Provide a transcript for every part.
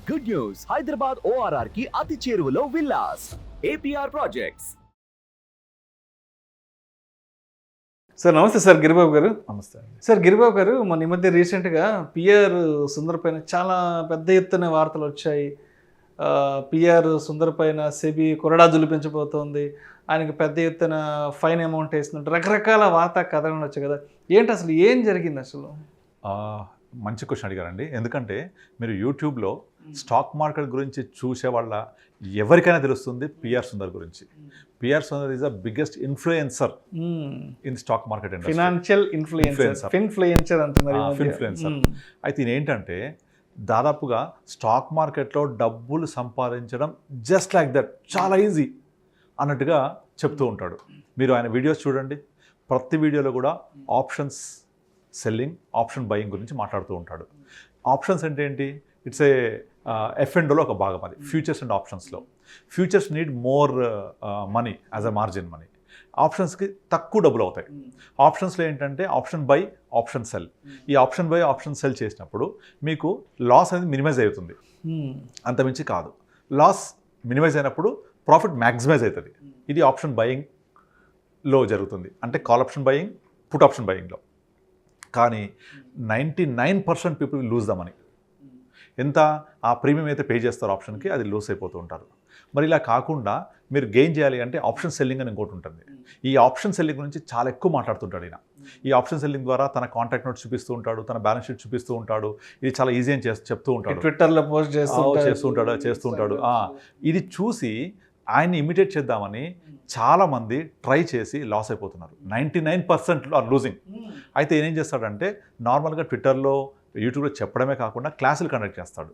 Good news, Hyderabad ORR కి అతి చేరువలో విల్లాస్ APR ప్రాజెక్ట్స్. సార్ నమస్తే సార్ గిరిబాబు గారు. నమస్తే అండి. సార్ గిరిబాబు గారు, మన ఈ మధ్య రీసెంట్గా పిఆర్ సుందర్ పైన చాలా పెద్ద ఎత్తున వార్తలు వచ్చాయి. పిఆర్ సుందర్ పైన సెబీ కొరడా జులిపించబోతోంది, ఆయనకి పెద్ద ఎత్తున ఫైన్ అమౌంట్ వేస్తున్నట్టు రకరకాల వార్తా కథనాలు వచ్చాయి కదా. ఏంటి అసలు ఏం జరిగింది అసలు? మంచి క్వశ్చన్ అడిగారండి. ఎందుకంటే మీరు యూట్యూబ్లో స్టాక్ మార్కెట్ గురించి చూసే వాళ్ళ ఎవరికైనా తెలుస్తుంది పిఆర్ సుందర్ గురించి. PR Sundar is the biggest influencer in stock market industry. Financial influencer అంటున్నారు. ఇన్ఫ్లుయెన్సర్ అయితే ఏంటంటే దాదాపుగా స్టాక్ మార్కెట్లో డబ్బులు సంపాదించడం జస్ట్ లైక్ దట్, చాలా ఈజీ అన్నట్టుగా చెప్తూ ఉంటాడు. మీరు ఆయన వీడియోస్ చూడండి, ప్రతి వీడియోలో కూడా ఆప్షన్స్ సెల్లింగ్, ఆప్షన్ బయింగ్ గురించి మాట్లాడుతూ ఉంటాడు. ఆప్షన్స్ అంటే ఏంటి? ఇట్స్ ఏ F&Oలో ఒక భాగం అది. ఫ్యూచర్స్ అండ్ ఆప్షన్స్లో futures need more money as a margin money. ఆప్షన్స్కి తక్కువ డబ్బులు అవుతాయి. ఆప్షన్స్లో ఏంటంటే ఆప్షన్ బై, ఆప్షన్ సెల్. ఈ ఆప్షన్ బై, ఆప్షన్ సెల్ చేసినప్పుడు మీకు లాస్ అనేది మినిమైజ్ అవుతుంది, అంతమించి కాదు. లాస్ మినిమైజ్ అయినప్పుడు ప్రాఫిట్ మ్యాక్సిమైజ్ అవుతుంది. ఇది ఆప్షన్ బయింగ్లో జరుగుతుంది, అంటే call option buying, put option బయింగ్లో. కానీ 99% పీపుల్ లూజ్ ద మనీ. ఎంత ఆ ప్రీమియం అయితే పే చేస్తారో ఆప్షన్కి, అది లూస్ అయిపోతూ ఉంటారు. మరి ఇలా కాకుండా మీరు గెయిన్ చేయాలి అంటే ఆప్షన్ సెల్లింగ్ అని ఇంకోటి ఉంటుంది. ఈ ఆప్షన్ సెల్లింగ్ గురించి చాలా ఎక్కువ మాట్లాడుతుంటాడు ఈయన. ఈ ఆప్షన్ సెల్లింగ్ ద్వారా తన కాంటాక్ట్ నోట్ చూపిస్తూ ఉంటాడు, తన బ్యాలెన్స్ షీట్ చూపిస్తూ ఉంటాడు. ఇది చాలా ఈజీ అని చెప్తూ ఉంటాడు, ట్విట్టర్లో పోస్ట్ చేస్తూ ఉంటాడు. ఇది చూసి ఆయన్ని ఇమిటేట్ చేద్దామని చాలామంది ట్రై చేసి లాస్ అయిపోతున్నారు. 99% ఆర్ లూజింగ్. అయితే ఏం చేస్తాడంటే నార్మల్గా ట్విట్టర్లో, యూట్యూబ్లో చెప్పడమే కాకుండా క్లాసులు కండక్ట్ చేస్తాడు.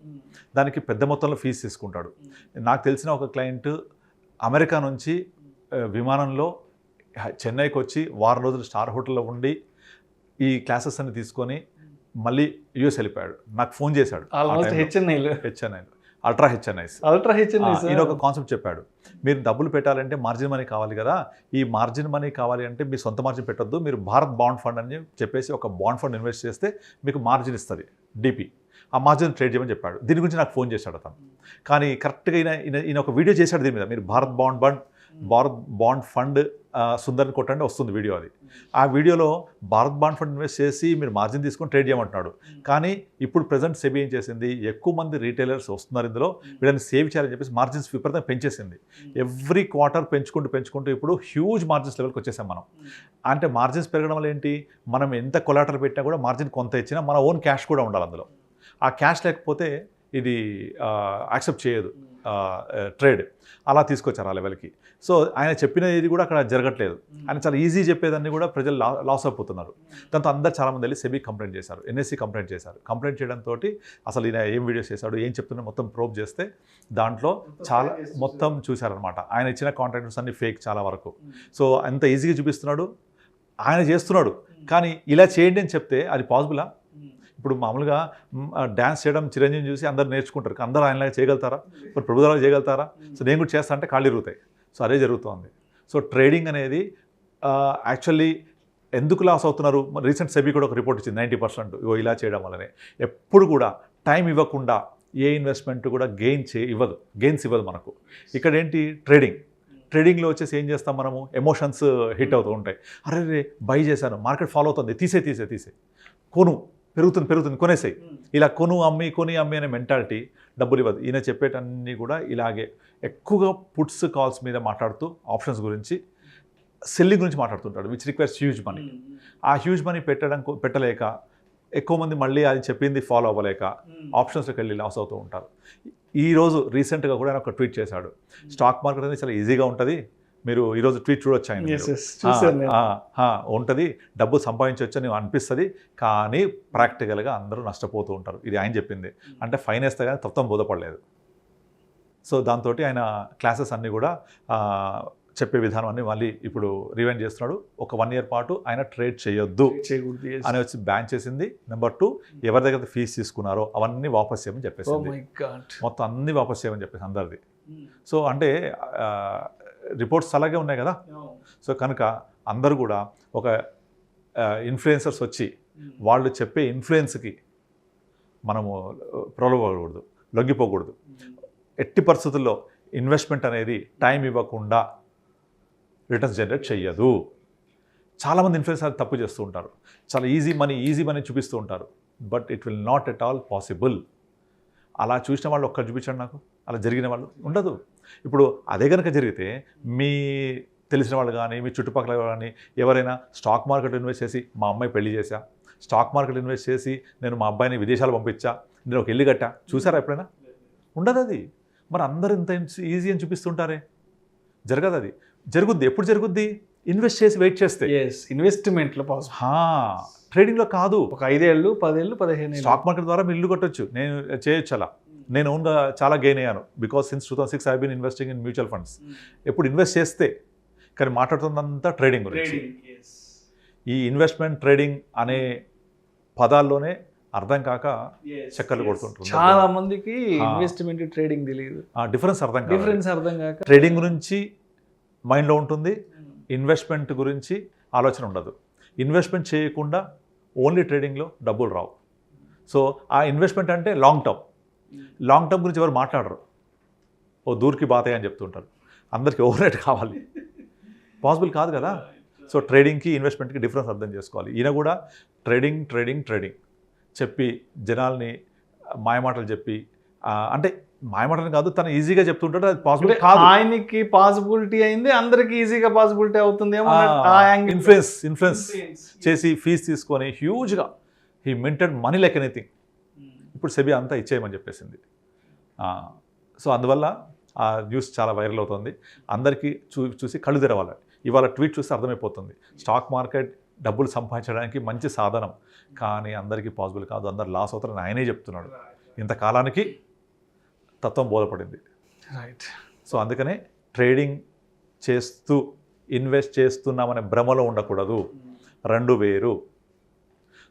దానికి పెద్ద మొత్తంలో ఫీజు తీసుకుంటాడు. నాకు తెలిసిన ఒక క్లయింట్ అమెరికా నుంచి విమానంలో చెన్నైకి వచ్చి వారం రోజులు స్టార్ హోటల్లో ఉండి ఈ క్లాసెస్ అన్ని తీసుకొని మళ్ళీ యూఎస్ వెళ్ళిపోయాడు. నాకు ఫోన్ చేశాడు. హెచ్ఎన్ఐలు, అల్ట్రా హెచ్ఎన్ఐస్ ఈయన ఒక కాన్సెప్ట్ చెప్పాడు. మీరు డబ్బులు పెట్టాలంటే మార్జిన్ మనీ కావాలి కదా, ఈ మార్జిన్ మనీ కావాలి అంటే మీ సొంత మార్జిన్ పెట్టొద్దు, మీరు భారత్ బాండ్ ఫండ్ అని చెప్పేసి ఒక బాండ్ ఫండ్ ఇన్వెస్ట్ చేస్తే మీకు మార్జిన్ ఇస్తుంది డిపి. ఆ మార్జిన్ ట్రేడ్ చేయమని చెప్పాడు. దీని గురించి నాకు ఫోన్ చేశాడు అతను. కానీ కరెక్ట్గా ఈయన ఒక వీడియో చేశాడు దీని మీద. మీరు భారత్ బాండ్ ఫండ్ సుందర్ని కొట్టండి, వస్తుంది వీడియో. అది ఆ వీడియోలో భారత్ బాండ్ ఫండ్ ఇన్వెస్ట్ చేసి మీరు మార్జిన్ తీసుకొని ట్రేడ్ చేయమంటున్నాడు. కానీ ఇప్పుడు ప్రజెంట్ సెబీ ఏం చేసింది, ఎక్కువ మంది రీటైలర్స్ వస్తున్నారు ఇందులో, వీళ్ళని సేవ్ చేయాలని చెప్పేసి మార్జిన్స్ విపరీతంగా పెంచేసింది. ఎవ్రీ క్వార్టర్ పెంచుకుంటూ ఇప్పుడు హ్యూజ్ మార్జిన్స్ లెవెల్కి వచ్చేసాం మనం. అంటే మార్జిన్స్ పెరగడం వల్ల ఏంటి, మనం ఎంత కొలాటర్ పెట్టినా కూడా మార్జిన్ కొంత ఇచ్చినా మన ఓన్ క్యాష్ కూడా ఉండాలి అందులో. ఆ క్యాష్ లేకపోతే ఇది యాక్సెప్ట్ చేయదు ట్రేడ్. అలా తీసుకొచ్చారు ఆ లెవెల్కి. సో ఆయన చెప్పిన ఇది కూడా అక్కడ జరగట్లేదు. ఆయన చాలా ఈజీ చెప్పేదాన్ని కూడా ప్రజలు లాస్ అయిపోతున్నారు. దాంతో అందరు చాలామంది వెళ్ళి సెబీ కంప్లైంట్ చేశారు, NSE కంప్లైంట్ చేశారు. కంప్లైంట్ చేయడంతో అసలు ఈయన ఏం వీడియోస్ చేశాడు, ఏం చెప్తున్నా మొత్తం ప్రోబ్ చేస్తే దాంట్లో చాలా మొత్తం చూశారనమాట. ఆయన ఇచ్చిన కాంట్రాక్ట్స్ అన్ని ఫేక్ చాలా వరకు. సో అంత ఈజీగా చూపిస్తున్నాడు, ఆయన చేస్తున్నాడు. కానీ ఇలా చేయండి అని చెప్తే అది పాసిబులా? ఇప్పుడు మామూలుగా డ్యాన్స్ చేయడం చిరంజీవిని చూసి అందరు నేర్చుకుంటారు, అందరూ ఆయనలాగా చేయగలుగుతారా? ఇప్పుడు ప్రభుత్వాలు చేయగలుగుతారా? సో నేను కూడా చేస్తా అంటే కాళ్ళు ఇరుగుతాయి. సో అదే జరుగుతోంది. సో ట్రేడింగ్ అనేది యాక్చువల్లీ ఎందుకు లాస్ అవుతున్నారు? రీసెంట్ సెబీ కూడా ఒక రిపోర్ట్ ఇచ్చింది, 90% ఇలా చేయడం వల్లనే. ఎప్పుడు కూడా టైం ఇవ్వకుండా ఏ ఇన్వెస్ట్మెంట్ కూడా గెయిన్స్ ఇవ్వదు మనకు. ఇక్కడ ఏంటి, ట్రేడింగ్లో వచ్చేసి ఏం చేస్తాం మనము, ఎమోషన్స్ హిట్ అవుతూ ఉంటాయి. అరే బై చేశాను, మార్కెట్ ఫాలో అవుతుంది, తీసే కొను, పెరుగుతుంది కొనేసాయి. ఇలా కొని అమ్మి అనే మెంటాలిటీ డబ్బులు ఇవ్వదు. ఈయన చెప్పేటన్నీ కూడా ఇలాగే ఎక్కువగా పుట్స్ కాల్స్ మీద మాట్లాడుతూ ఆప్షన్స్ గురించి, సెల్లింగ్ గురించి మాట్లాడుతుంటాడు, విచ్ రిక్వైర్స్ హ్యూజ్ మనీ. ఆ హ్యూజ్ మనీ పెట్టలేక ఎక్కువ మంది మళ్ళీ అది చెప్పింది ఫాలో అవ్వలేక ఆప్షన్స్లోకి వెళ్ళి లాస్ అవుతూ ఉంటారు. ఈరోజు రీసెంట్గా కూడా ఆయన ఒక ట్వీట్ చేశాడు, స్టాక్ మార్కెట్ అనేది చాలా ఈజీగా ఉంటుంది, మీరు ఈరోజు ట్వీట్ చూడొచ్చు ఉంటుంది, డబ్బు సంపాదించవచ్చు అని అనిపిస్తుంది, కానీ ప్రాక్టికల్గా అందరూ నష్టపోతూ ఉంటారు. ఇది ఆయన చెప్పింది. అంటే ఫైన్ వేస్తే కానీ తత్వం బోధపడలేదు. సో దాంతో ఆయన క్లాసెస్ అన్నీ కూడా చెప్పే విధానం అన్ని మళ్ళీ ఇప్పుడు రివైండ్ చేస్తున్నాడు. ఒక 1 year పాటు ఆయన ట్రేడ్ చేయొద్దు అని వచ్చి బ్యాన్ చేసింది. నెంబర్ 2, ఎవరి దగ్గర ఫీజు తీసుకున్నారో అవన్నీ వాపస్ చేయమని చెప్పేసింది. మొత్తం అన్ని వాపస్ చేయమని చెప్పేసి అందరిది. సో అంటే రిపోర్ట్స్ అలాగే ఉన్నాయి కదా. సో కనుక అందరూ కూడా ఒక ఇన్ఫ్లుయెన్సర్స్ వచ్చి వాళ్ళు చెప్పే ఇన్ఫ్లుయెన్స్కి మనము ప్రలోభపడకూడదు. లొంగిపోకూడదు. ఎట్టి పరిస్థితుల్లో ఇన్వెస్ట్మెంట్ అనేది టైం ఇవ్వకుండా రిటర్న్స్ జనరేట్ చెయ్యదు. చాలామంది ఇన్ఫ్లుయెన్సర్ తప్పు చేస్తూ ఉంటారు. చాలా ఈజీ మనీ చూపిస్తూ ఉంటారు. But it will not at all possible. అలా చూసిన వాళ్ళు ఒక్కరు చూపించండి నాకు, అలా జరిగిన వాళ్ళు ఉండదు. ఇప్పుడు అదే కనుక జరిగితే మీ తెలిసిన వాళ్ళు కానీ మీ చుట్టుపక్కల కానీ ఎవరైనా స్టాక్ మార్కెట్ ఇన్వెస్ట్ చేసి మా అమ్మాయి పెళ్లి చేశా, స్టాక్ మార్కెట్ ఇన్వెస్ట్ చేసి నేను మా అబ్బాయిని విదేశాలు పంపించా, నేను ఒక ఇల్లు కట్టా, చూసారా ఎప్పుడైనా? ఉండదు అది. మరి అందరూ ఇంత ఈజీ అని చూపిస్తుంటారే, జరగదు అది. జరుగుద్ది. ఎప్పుడు జరుగుద్ది? ఇన్వెస్ట్ చేసి వెయిట్ చేస్తే. ఇన్వెస్ట్మెంట్లో ట్రేడింగ్లో కాదు. ఒక 5 ఏళ్ళు 10 ఏళ్ళు 15 ఏళ్ళు స్టాక్ మార్కెట్ ద్వారా మీరు ఇల్లు కట్టొచ్చు, నేను చేయొచ్చు. అలా నేను ఓన్గా చాలా గెయిన్ అయ్యాను. Because since 2006 I been investing in mutual funds. ఎప్పుడు ఇన్వెస్ట్ చేస్తే, కానీ మాట్లాడుతుందంతా ట్రేడింగ్ గురించి. ఈ ఇన్వెస్ట్మెంట్ ట్రేడింగ్ అనే పదాల్లోనే అర్థం కాక చక్కర్లు కొడుతుంటుంది. చాలా మందికి ఇన్వెస్ట్మెంట్ ట్రేడింగ్ తెలియదు, డిఫరెన్స్ అర్థం కాక ట్రేడింగ్ గురించి మైండ్లో ఉంటుంది, ఇన్వెస్ట్మెంట్ గురించి ఆలోచన ఉండదు. ఇన్వెస్ట్మెంట్ చేయకుండా ఓన్లీ ట్రేడింగ్లో డబ్బులు రావు. సో ఆ ఇన్వెస్ట్మెంట్ అంటే లాంగ్ టర్మ్ గురించి ఎవరు మాట్లాడరు. ఓ దూరికి బాతాయి అని చెప్తుంటారు. అందరికీ ఓవర్ నైట్ కావాలి, పాసిబుల్ కాదు కదా. సో ట్రేడింగ్కి ఇన్వెస్ట్మెంట్కి డిఫరెన్స్ అర్థం చేసుకోవాలి. ఈయన కూడా ట్రేడింగ్ చెప్పి జనాల్ని మాయమాటలు చెప్పి, అంటే మాయమాటలు కాదు, తను ఈజీగా చెప్తుంటాడు, అది పాసిబుల్ కాదు. ఆయనకి పాసిబిలిటీ అయింది, అందరికి ఈజీగా పాసిబిలిటీ అవుతుందేమో. ఇన్ఫ్లుయెన్స్ చేసి ఫీజు తీసుకొని హ్యూజ్గా he minted money like anything. ఇప్పుడు సెబీ అంతా ఇచ్చేయమని చెప్పేసింది. సో అందువల్ల ఆ న్యూస్ చాలా వైరల్ అవుతుంది. అందరికీ చూసి కళ్ళు తెరవాలి. ఇవాళ ట్వీట్ చూస్తే అర్థమైపోతుంది. స్టాక్ మార్కెట్ డబ్బులు సంపాదించడానికి మంచి సాధనం, కానీ అందరికీ పాసిబుల్ కాదు, అందరు లాస్ అవుతారని ఆయనే చెప్తున్నాడు. ఇంతకాలానికి తత్వం బోధపడింది. రైట్. సో అందుకనే ట్రేడింగ్ చేస్తూ ఇన్వెస్ట్ చేస్తున్నామనే భ్రమలో ఉండకూడదు, రెండు వేరు.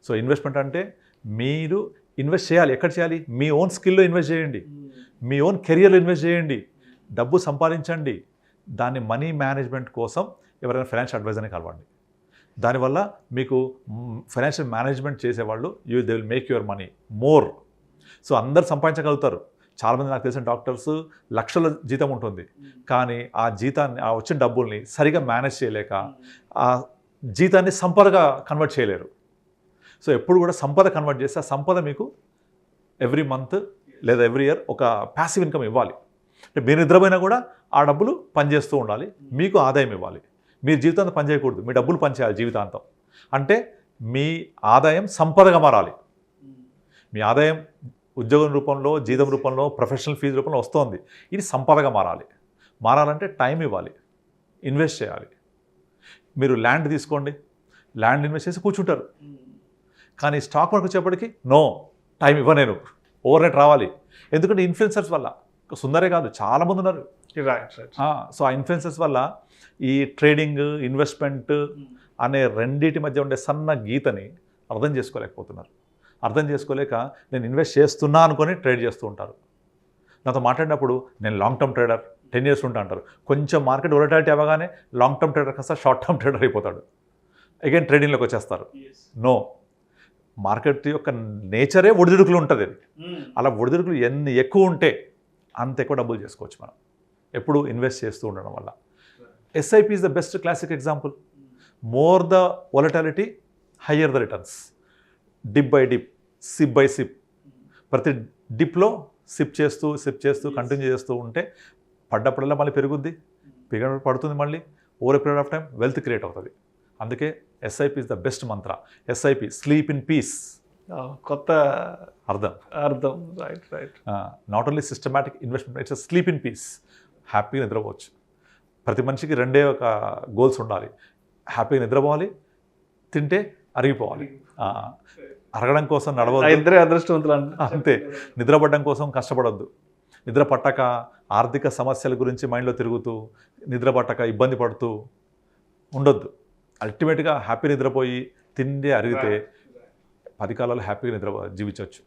సో ఇన్వెస్ట్మెంట్ అంటే మీరు ఇన్వెస్ట్ చేయాలి. ఎక్కడ చేయాలి? మీ ఓన్ స్కిల్లో ఇన్వెస్ట్ చేయండి, మీ ఓన్ కెరియర్లో ఇన్వెస్ట్ చేయండి, డబ్బు సంపాదించండి. దాన్ని మనీ మేనేజ్మెంట్ కోసం ఎవరైనా ఫైనాన్షియల్ అడ్వైజర్ని కలవండి. దానివల్ల మీకు ఫైనాన్షియల్ మేనేజ్మెంట్ చేసేవాళ్ళు they will make your money more. So అందరు సంపాదించగలుగుతారు. చాలామంది నాకు తెలిసిన డాక్టర్స్ లక్షల జీతం ఉంటుంది, కానీ ఆ జీతాన్ని, ఆ వచ్చిన డబ్బుల్ని సరిగా మేనేజ్ చేయలేక ఆ జీతాన్ని సంపదగా కన్వర్ట్ చేయలేరు. సో ఎప్పుడు కూడా సంపద కన్వర్ట్ చేస్తే ఆ సంపద మీకు ఎవ్రీ మంత్ లేదా ఎవ్రీ ఇయర్ ఒక ప్యాసివ్ ఇన్కమ్ ఇవ్వాలి. అంటే మీరు నిద్రపోయినా కూడా ఆ డబ్బులు పనిచేస్తూ ఉండాలి, మీకు ఆదాయం ఇవ్వాలి. మీరు జీవితాంతం పనిచేయకూడదు, మీ డబ్బులు పనిచేయాలి జీవితాంతం. అంటే మీ ఆదాయం సంపదగా మారాలి. మీ ఆదాయం ఉద్యోగం రూపంలో, జీతం రూపంలో, ప్రొఫెషనల్ ఫీజు రూపంలో వస్తుంది. ఇది సంపదగా మారాలంటే టైం ఇవ్వాలి, ఇన్వెస్ట్ చేయాలి. మీరు ల్యాండ్ తీసుకోండి, ల్యాండ్ ఇన్వెస్ట్ చేసి కూర్చుంటారు. కానీ స్టాక్ మార్కెట్ వచ్చేప్పటికి నో, టైం ఇవ్వనేను, ఓవర్ నైట్ రావాలి. ఎందుకంటే ఇన్ఫ్లుయెన్సర్స్ వల్ల, సుందరే కాదు చాలామంది ఉన్నారు. సో ఆ ఇన్ఫ్లుయెన్సర్స్ వల్ల ఈ ట్రేడింగ్, ఇన్వెస్ట్మెంట్ అనే రెండింటి మధ్య ఉండే సన్న గీతని అర్థం చేసుకోలేకపోతున్నారు. అర్థం చేసుకోలేక నేను ఇన్వెస్ట్ చేస్తున్నా అనుకొని ట్రేడ్ చేస్తూ ఉంటారు. నాతో మాట్లాడినప్పుడు నేను లాంగ్ టర్మ్ ట్రేడర్ 10 years ఉంటా అంటారు. కొంచెం మార్కెట్ వొలటాలిటీ అవ్వగానే లాంగ్ టర్మ్ ట్రేడర్ కాస్త షార్ట్ టర్మ్ ట్రేడర్ అయిపోతాడు, అగైన్ ట్రేడింగ్లోకి వచ్చేస్తారు. నో, మార్కెట్ యొక్క నేచరే ఒడిదుడుకులు ఉంటుంది. అది అలా ఒడిదుడుకులు ఎన్ని ఎక్కువ ఉంటే అంత ఎక్కువ డబ్బులు చేసుకోవచ్చు మనం, ఎప్పుడు ఇన్వెస్ట్ చేస్తూ ఉండడం వల్ల. SIP is the best classic example. More the volatility, higher the returns. Dip by dip, SIP by SIP, ప్రతి డిప్లో సిప్ చేస్తూ కంటిన్యూ చేస్తూ ఉంటే పడ్డప్పుడల్లా మళ్ళీ పెరుగుద్ది, పడుతుంది, మళ్ళీ over a period of time wealth create అవుతుంది. అందుకే SIP is the best Mantra. SIP, sleep in peace. కొత్త అర్థం. Right. Not only systematic investment, it's sleep in peace. హ్యాపీగా నిద్రపోవచ్చు. ప్రతి మనిషికి రెండే ఒక గోల్స్ ఉండాలి. హ్యాపీగా నిద్రపోవాలి, తింటే అరిగిపోవాలి. అరగడం కోసం నడవద్దు, ఇద్దరే అదృష్టవంతులు అంతే. నిద్రపడడం కోసం కష్టపడొద్దు. నిద్ర పట్టక ఆర్థిక సమస్యల గురించి మైండ్లో తిరుగుతూ, నిద్ర పట్టక ఇబ్బంది పడుతూ ఉండొద్దు. అల్టిమేట్గా హ్యాపీ నిద్రపోయి తిండి అరిగితే 10 కాలాలు హ్యాపీగా జీవించవచ్చు.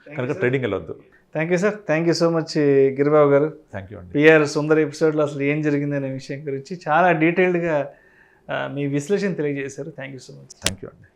కనుక ట్రేడింగ్ వెళ్ళొద్దు. Thank you sir, thank you so much Giribabu గారు. థ్యాంక్ యూ అండి. పిఆర్ సుందర్ ఎపిసోడ్లో అసలు ఏం జరిగింది అనే విషయం గురించి చాలా డీటెయిల్డ్గా మీ విశ్లేషణ తెలియజేశారు. Thank you so much. Thank you అండి.